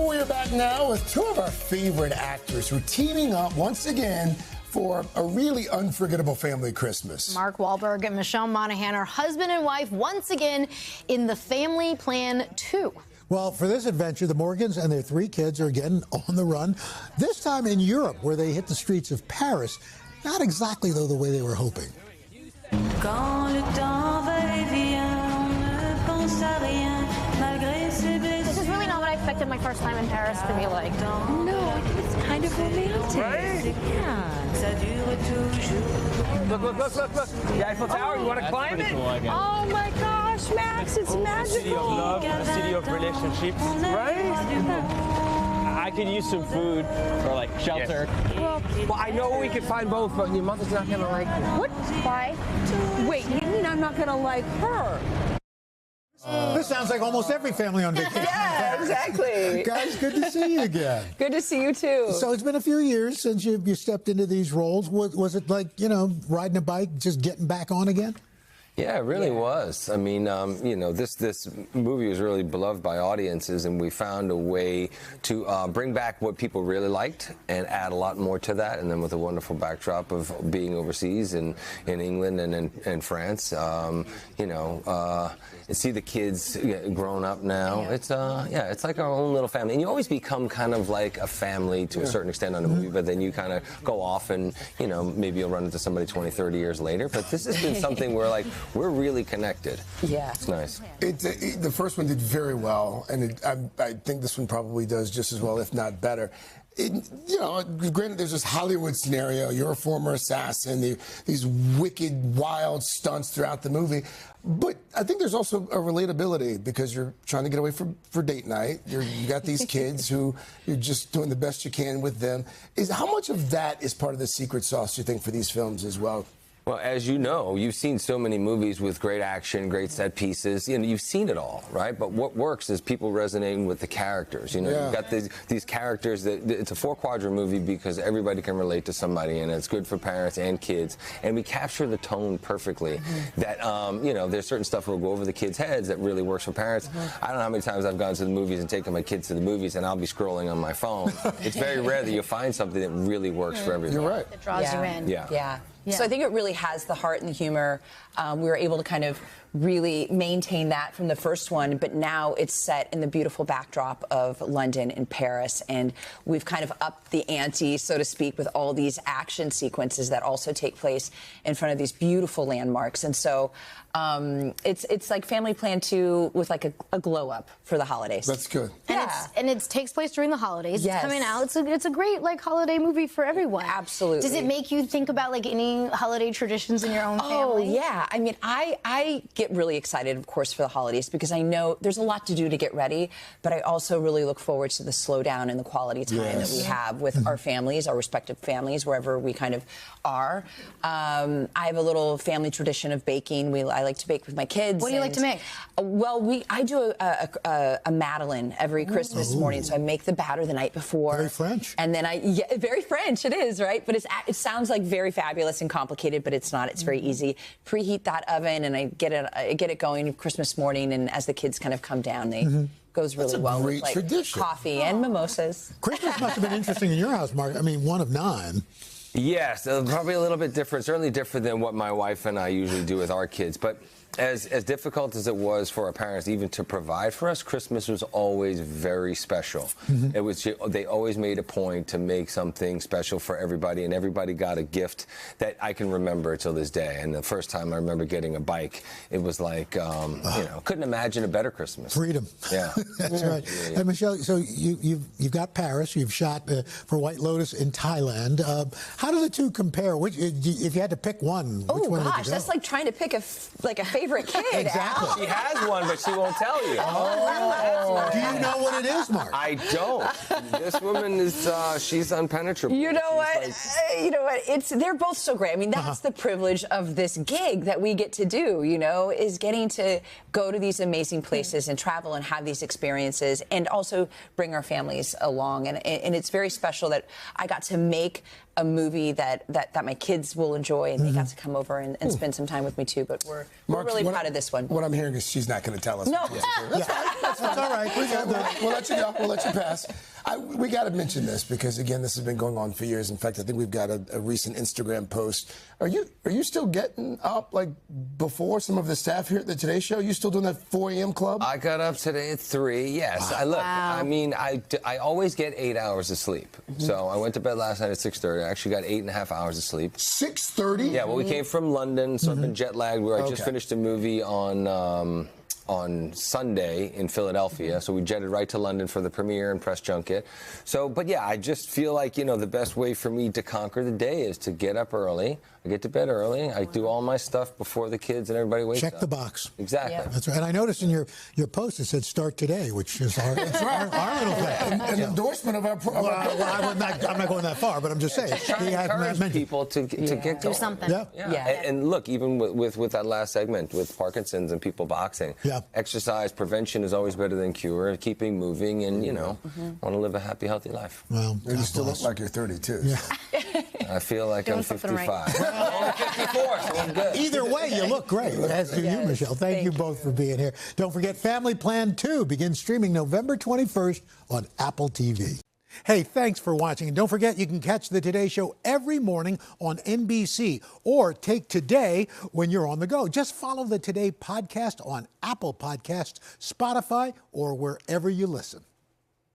we're back now with two of our favorite actors who are teaming up once again for a really unforgettable family Christmas. Mark Wahlberg and Michelle Monaghan are husband and wife once again in The Family Plan 2. Well, for this adventure, the Morgans and their 3 kids are again on the run, this time in Europe, where they hit the streets of Paris. Not exactly, though, the way they were hoping. This is really not what I expected my first time in Paris to be like. No, I think it's kind of romantic. Right? Yeah. Look. The Eiffel Tower, you want to climb it? Cool, oh my gosh, Max, it's magical. A city of love, a city of relationships. Right? I could use some food or like shelter. Yes. Well, I know we could find both, but your mother's not gonna like it. What? Why? Wait, you mean I'm not gonna like her? This sounds like almost every family on vacation. Yeah, exactly. Guys, good to see you again. Good to see you too. So it's been a few years since you stepped into these roles. Was it like, you know, riding a bike, just getting back on again? Yeah, it really was. I mean, you know, this movie was really beloved by audiences, and we found a way to bring back what people really liked and add a lot more to that. And then with a wonderful backdrop of being overseas in England and in France, you know, see the kids grown up now. It's it's like our own little family. And you always become kind of like a family to a certain extent on a movie, but then you kind of go off and, you know, maybe you'll run into somebody 20, 30 years later. But this has been something where, like, we're really connected. Yeah. It's nice. The first one did very well, and I think this one probably does just as well, if not better. You know, granted, there's this Hollywood scenario. You're a former assassin. These wicked, wild stunts throughout the movie. But I think there's also a relatability because you're trying to get away for date night. You got these kids who you're just doing the best you can with them. How much of that is part of the secret sauce, you think, for these films as well? Well, as you know, you've seen so many movies with great action, great set pieces. You know, you've seen it all, right? But what works is people resonating with the characters. You know, you've got these characters that it's a 4-quadrant movie because everybody can relate to somebody, and it's good for parents and kids. And we capture the tone perfectly. That you know, there's certain stuff that'll go over the kids' heads that really works for parents. I don't know how many times I've gone to the movies and taken my kids to the movies, and I'll be scrolling on my phone. It's very rare that you'll find something that really works for everybody. You're right. That draws you in. Yeah. So I think it really has the heart and the humor. We were able to kind of really maintain that from the first one, but now it's set in the beautiful backdrop of London and Paris, and we've kind of upped the ante, so to speak, with all these action sequences that also take place in front of these beautiful landmarks. And so it's like Family Plan 2 with like a glow up for the holidays. That's good. And it takes place during the holidays. Yes. It's coming out. It's a great like holiday movie for everyone. Absolutely. Does it make you think about like any holiday traditions in your own family? Oh, yeah. I mean, I get really excited, of course, for the holidays because I know there's a lot to do to get ready, but I also really look forward to the slowdown and the quality time that we have with our families, our respective families, wherever we kind of are. I have a little family tradition of baking. I like to bake with my kids. What do you like to make? Well, I do a Madeleine every Christmas morning, so I make the batter the night before. Very French. And then very French, it is, right? But it sounds like very fabulous and complicated, but it's not. It's very easy. Preheat that oven, and I get it going Christmas morning, and as the kids kind of come down, they goes really well with like coffee and mimosas. Christmas must have been interesting in your house, Mark. I mean, 1 of 9. Yes, probably a little bit different. Certainly different than what my wife and I usually do with our kids. But as difficult as it was for our parents even to provide for us, Christmas was always very special. It was they always made a point to make something special for everybody, and everybody got a gift that I can remember till this day. And the first time I remember getting a bike, it was like, you know, couldn't imagine a better Christmas. Freedom. Yeah. That's right. Yeah. And Michelle, so you've got Paris, you've shot for White Lotus in Thailand. How do the two compare? If you had to pick one, which one would you go? That's like trying to pick a favorite kid. Exactly. She has one, but she won't tell you. Do you know what it is, Mark? I don't. This woman is, she's unpenetrable. You know what? You know what? They're both so great. I mean, that's the privilege of this gig that we get to do, you know, is getting to go to these amazing places and travel and have these experiences and also bring our families along. And it's very special that I got to make a movie that my kids will enjoy, and they got to come over and spend some time with me too. But we're really proud of this one. What I'm hearing is she's not going to tell us. No, that's all right. we'll let you go. We'll let you pass. We got to mention this because, again, this has been going on for years. In fact, I think we've got a recent Instagram post. Are you still getting up like before some of the staff here at the Today Show? You still doing that 4 a.m. club? I got up today at 3. Yes, Wow. I mean, I always get 8 hours of sleep. So I went to bed last night at 6:30. I actually got 8.5 hours of sleep. 6:30? Yeah, well, we came from London, so I've been jet lagged. I just finished a movie on Sunday in Philadelphia, so we jetted right to London for the premiere and press junket. So, but yeah, I just feel like, the best way for me to conquer the day is to get up early. I get to bed early. I do all my stuff before the kids and everybody wakes up. Check the box. Exactly. Yep. That's right. And I noticed in your post it said "Start today," which is our little thing. An endorsement of our program. I'm not going that far, but I'm just saying. Trying to encourage people to get going. Do something. Yeah. And look, even with that last segment with Parkinson's and people boxing, exercise prevention is always better than cure. Keeping moving and want to live a happy, healthy life. Well, You still look like you're 32. Yeah. I feel like Doing I'm something 55. I'm only 54, so I'm good. Either way, you look great, as do you, Michelle. Thank you both for being here. Don't forget, Family Plan 2 begins streaming November 21st on Apple TV. Hey, thanks for watching. And don't forget, you can catch the Today Show every morning on NBC or take Today when you're on the go. Just follow the Today podcast on Apple Podcasts, Spotify, or wherever you listen.